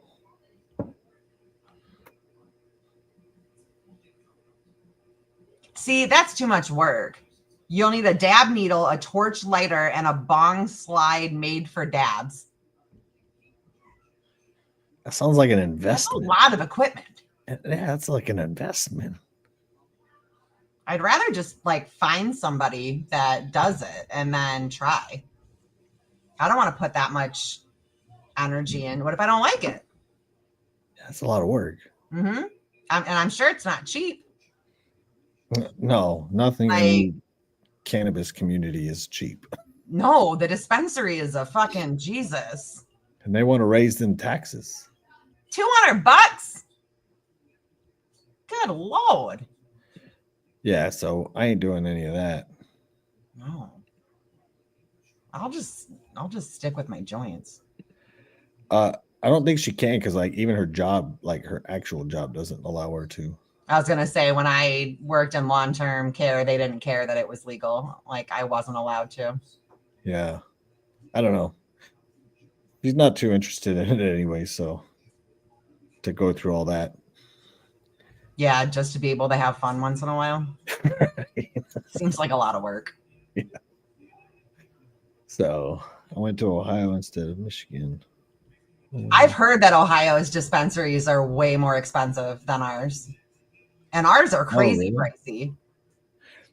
See, that's too much work. You'll need a dab needle, a torch lighter, and a bong slide made for dabs. That sounds like an That's a investment. lot of equipment. Yeah, that's like an investment. I'd rather just like find somebody that does it and then try. I don't want to put that much energy in. What if I don't like it? That's a lot of work. Mm-hmm. And I'm sure it's not cheap. No, nothing in Like, the cannabis community is cheap. no, the dispensary is a fucking Jesus. And they want to raise them taxes. $200? Good Lord. Yeah, so I ain't doing any of that. No. I'll just stick with my joints. I don't think she can because like even her job, like her actual job doesn't allow her to. I was gonna say when I worked in long-term care, they didn't care that it was legal. Like I wasn't allowed to. Yeah. I don't know. She's not too interested in it anyway, so to go through all that. Yeah, just to be able to have fun once in a while. Seems like a lot of work. Yeah. So I went to Ohio instead of Michigan. I've heard that Ohio's dispensaries are way more expensive than ours. And ours are crazy really? pricey.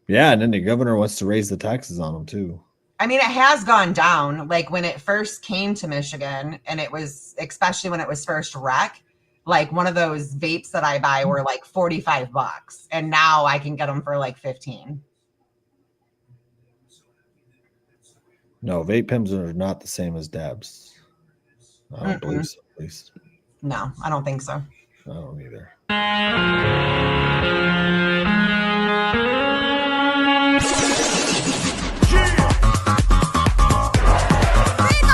Yeah, and then the governor wants to raise the taxes on them too. I mean, it has gone down. Like when it first came to Michigan, and it was, especially when it was first rec, like one of those vapes that I buy were like $45. And now I can get them for like 15. No, vape pens are not the same as dabs. I don't believe so, at least. No, I don't think so. I don't either.